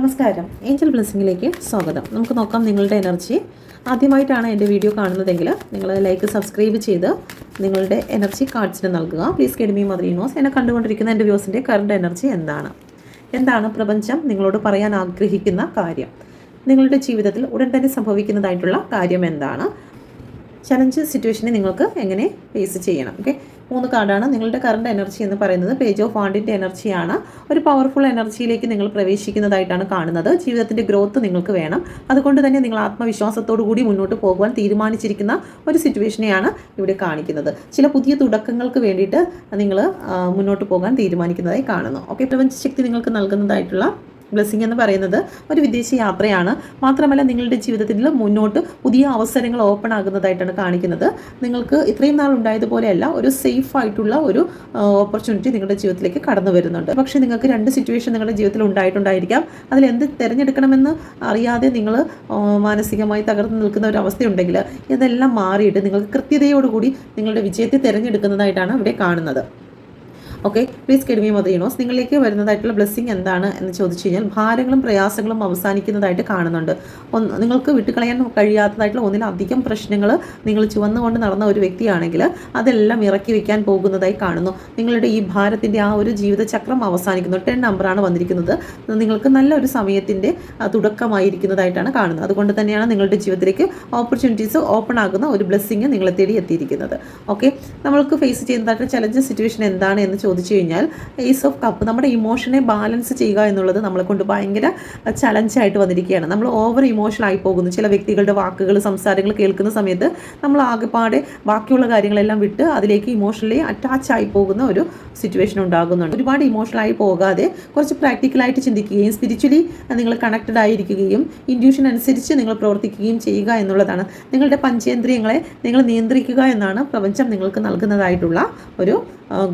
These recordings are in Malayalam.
നമസ്കാരം, ഏഞ്ചൽ ബ്ലെസ്സിങ്ങിലേക്ക് സ്വാഗതം. നമുക്ക് നോക്കാം നിങ്ങളുടെ എനർജി. ആദ്യമായിട്ടാണ് എൻ്റെ വീഡിയോ കാണുന്നതെങ്കിൽ നിങ്ങൾ ലൈക്ക് സബ്സ്ക്രൈബ് ചെയ്ത് നിങ്ങളുടെ എനർജി കാർഡ്സിന് നൽകുക. Please guide me mother universe. എന്നെ കണ്ടുകൊണ്ടിരിക്കുന്ന എൻ്റെ വ്യൂസിൻ്റെ കറണ്ട് എനർജി എന്താണ് പ്രപഞ്ചം നിങ്ങളോട് പറയാൻ ആഗ്രഹിക്കുന്ന കാര്യം? നിങ്ങളുടെ ജീവിതത്തിൽ ഉടൻ തന്നെ സംഭവിക്കുന്നതായിട്ടുള്ള കാര്യം എന്താണ്? ചലഞ്ച് സിറ്റുവേഷനെ നിങ്ങൾക്ക് എങ്ങനെ ഫേസ് ചെയ്യണം? ഓക്കെ, 3 കാർഡാണ്. നിങ്ങളുടെ കറണ്ട് എനർജി എന്ന് പറയുന്നത് പേജ് ഓഫ് വാണ്ടിൻ്റെ എനർജിയാണ്. ഒരു പവർഫുൾ എനർജിയിലേക്ക് നിങ്ങൾ പ്രവേശിക്കുന്നതായിട്ടാണ് കാണുന്നത്. ജീവിതത്തിൻ്റെ ഗ്രോത്ത് നിങ്ങൾക്ക് വേണം. അതുകൊണ്ട് തന്നെ നിങ്ങൾ ആത്മവിശ്വാസത്തോടു കൂടി മുന്നോട്ട് പോകുവാൻ തീരുമാനിച്ചിരിക്കുന്ന ഒരു സിറ്റുവേഷനെയാണ് ഇവിടെ കാണിക്കുന്നത്. ചില പുതിയ തുടക്കങ്ങൾക്ക് വേണ്ടിയിട്ട് നിങ്ങൾ മുന്നോട്ട് പോകാൻ തീരുമാനിക്കുന്നതായി കാണുന്നു. ഓക്കെ, പ്രപഞ്ചശക്തി നിങ്ങൾക്ക് നൽകുന്നതായിട്ടുള്ള ബ്ലെസ്സിങ് എന്ന് പറയുന്നത് ഒരു വിദേശ യാത്രയാണ്. മാത്രമല്ല നിങ്ങളുടെ ജീവിതത്തിൽ മുന്നോട്ട് പുതിയ അവസരങ്ങൾ ഓപ്പൺ ആകുന്നതായിട്ടാണ് കാണിക്കുന്നത്. നിങ്ങൾക്ക് ഇത്രയും നാൾ ഉണ്ടായതുപോലെയല്ല, ഒരു സേഫ് ആയിട്ടുള്ള ഒരു ഓപ്പർച്യൂണിറ്റി നിങ്ങളുടെ ജീവിതത്തിലേക്ക് കടന്നു വരുന്നുണ്ട്. പക്ഷേ നിങ്ങൾക്ക് 2 സിറ്റുവേഷൻ നിങ്ങളുടെ ജീവിതത്തിൽ ഉണ്ടായിട്ടുണ്ടായിരിക്കാം. അതിൽ എന്ത് തിരഞ്ഞെടുക്കണമെന്ന് അറിയാതെ നിങ്ങൾ മാനസികമായി തകർന്നു നിൽക്കുന്ന ഒരു അവസ്ഥയുണ്ടെങ്കിൽ ഇതെല്ലാം മാറിയിട്ട് നിങ്ങൾക്ക് കൃത്യതയോടുകൂടി നിങ്ങളുടെ വിജയത്തെ തിരഞ്ഞെടുക്കുന്നതായിട്ടാണ് ഇവിടെ കാണുന്നത്. Okay, please guide me mother universe. നിങ്ങളിലേക്ക് വരുന്നതായിട്ടുള്ള ബ്ലെസ്സിങ് എന്താണ് എന്ന് ചോദിച്ചു കഴിഞ്ഞാൽ ഭാരങ്ങളും പ്രയാസങ്ങളും അവസാനിക്കുന്നതായിട്ട് കാണുന്നുണ്ട്. നിങ്ങൾക്ക് വിട്ടുകളയാൻ കഴിയാത്തതായിട്ടുള്ള ഒന്നിലധികം പ്രശ്നങ്ങൾ നിങ്ങൾ ചുവന്നുകൊണ്ട് നടന്ന ഒരു വ്യക്തിയാണെങ്കിൽ അതെല്ലാം ഇറക്കി വയ്ക്കാൻ പോകുന്നതായി കാണുന്നു. നിങ്ങളുടെ ഈ ഭാരത്തിൻ്റെ ആ ഒരു ജീവിതചക്രം അവസാനിക്കുന്നു. 10 നമ്പറാണ് വന്നിരിക്കുന്നത്. നിങ്ങൾക്ക് നല്ലൊരു സമയത്തിൻ്റെ തുടക്കമായിരിക്കുന്നതായിട്ടാണ് കാണുന്നത്. അതുകൊണ്ട് തന്നെയാണ് നിങ്ങളുടെ ജീവിതത്തിലേക്ക് ഓപ്പർച്യൂണിറ്റീസ് ഓപ്പൺ ആകുന്ന ഒരു ബ്ലെസ്സിങ് നിങ്ങളെ തേടി എത്തിയിരിക്കുന്നത്. ഓക്കെ, നമ്മൾക്ക് ഫേസ് ചെയ്യുന്നതായിട്ട് ചലഞ്ച് സിറ്റുവേഷൻ എന്താണ് എന്ന് ചോദിച്ചു കഴിഞ്ഞാൽ ഏസ് ഓഫ് കപ്പ്, നമ്മുടെ ഇമോഷനെ ബാലൻസ് ചെയ്യുക എന്നുള്ളത് നമ്മളെ കൊണ്ട് ഭയങ്കര ചലഞ്ചായിട്ട് വന്നിരിക്കുകയാണ്. നമ്മൾ ഓവർ ഇമോഷണൽ ആയി പോകുന്നു. ചില വ്യക്തികളുടെ വാക്കുകൾ സംസാരങ്ങൾ കേൾക്കുന്ന സമയത്ത് നമ്മൾ ആകെപ്പാടെ ബാക്കിയുള്ള കാര്യങ്ങളെല്ലാം വിട്ട് അതിലേക്ക് ഇമോഷണലി അറ്റാച്ച് ആയി പോകുന്ന ഒരു സിറ്റുവേഷൻ ഉണ്ടാകുന്നുണ്ട്. ഒരുപാട് ഇമോഷണലായി പോകാതെ കുറച്ച് പ്രാക്ടിക്കലായിട്ട് ചിന്തിക്കുകയും സ്പിരിച്വലി നിങ്ങൾ കണക്റ്റഡ് ആയിരിക്കുകയും ഇൻഡ്യൂഷൻ അനുസരിച്ച് നിങ്ങൾ പ്രവർത്തിക്കുകയും ചെയ്യുക എന്നുള്ളതാണ്. നിങ്ങളുടെ പഞ്ചേന്ദ്രിയങ്ങളെ നിങ്ങൾ നിയന്ത്രിക്കുക എന്നാണ് പ്രപഞ്ചം നിങ്ങൾക്ക് നൽകുന്നതായിട്ടുള്ള ഒരു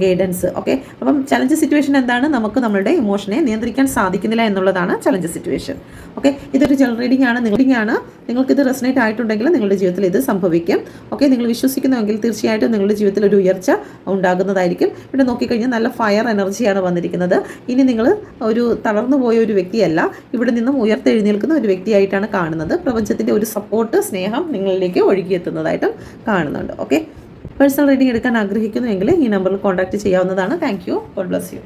ഗൈഡൻസ്. ഓക്കെ, അപ്പം ചലഞ്ച് സിറ്റുവേഷൻ എന്താണ്? നമുക്ക് നമ്മളുടെ ഇമോഷനെ നിയന്ത്രിക്കാൻ സാധിക്കുന്നില്ല എന്നുള്ളതാണ് ചലഞ്ച് സിറ്റുവേഷൻ. ഓക്കെ, ഇതൊരു ജനറൽ റീഡിംഗ് ആണ്. നിങ്ങൾക്കിത് റെസനേറ്റ് ആയിട്ടുണ്ടെങ്കിൽ നിങ്ങളുടെ ജീവിതത്തിൽ ഇത് സംഭവിക്കും. ഓക്കെ, നിങ്ങൾ വിശ്വസിക്കുന്നുവെങ്കിൽ തീർച്ചയായിട്ടും നിങ്ങളുടെ ജീവിതത്തിൽ ഒരു ഉയർച്ച ഉണ്ടാകുന്നതായിരിക്കും. ഇവിടെ നോക്കിക്കഴിഞ്ഞാൽ നല്ല ഫയർ എനർജിയാണ് വന്നിരിക്കുന്നത്. ഇനി നിങ്ങൾ ഒരു തളർന്നു പോയ ഒരു വ്യക്തിയല്ല, ഇവിടെ നിന്നും ഉയർത്തെഴുന്നേൽക്കുന്ന ഒരു വ്യക്തിയായിട്ടാണ് കാണുന്നത്. പ്രപഞ്ചത്തിൻ്റെ ഒരു സപ്പോർട്ട്, സ്നേഹം നിങ്ങളിലേക്ക് ഒഴുകിയെത്തുന്നതായിട്ടും കാണുന്നുണ്ട്. ഓക്കെ, പേഴ്സണൽ റീഡിംഗ് എടുക്കാൻ ആഗ്രഹിക്കുന്നുവെങ്കിൽ ഈ നമ്പറിൽ കോൺടാക്റ്റ് ചെയ്യാവുന്നതാണ്. Thank you. God bless you.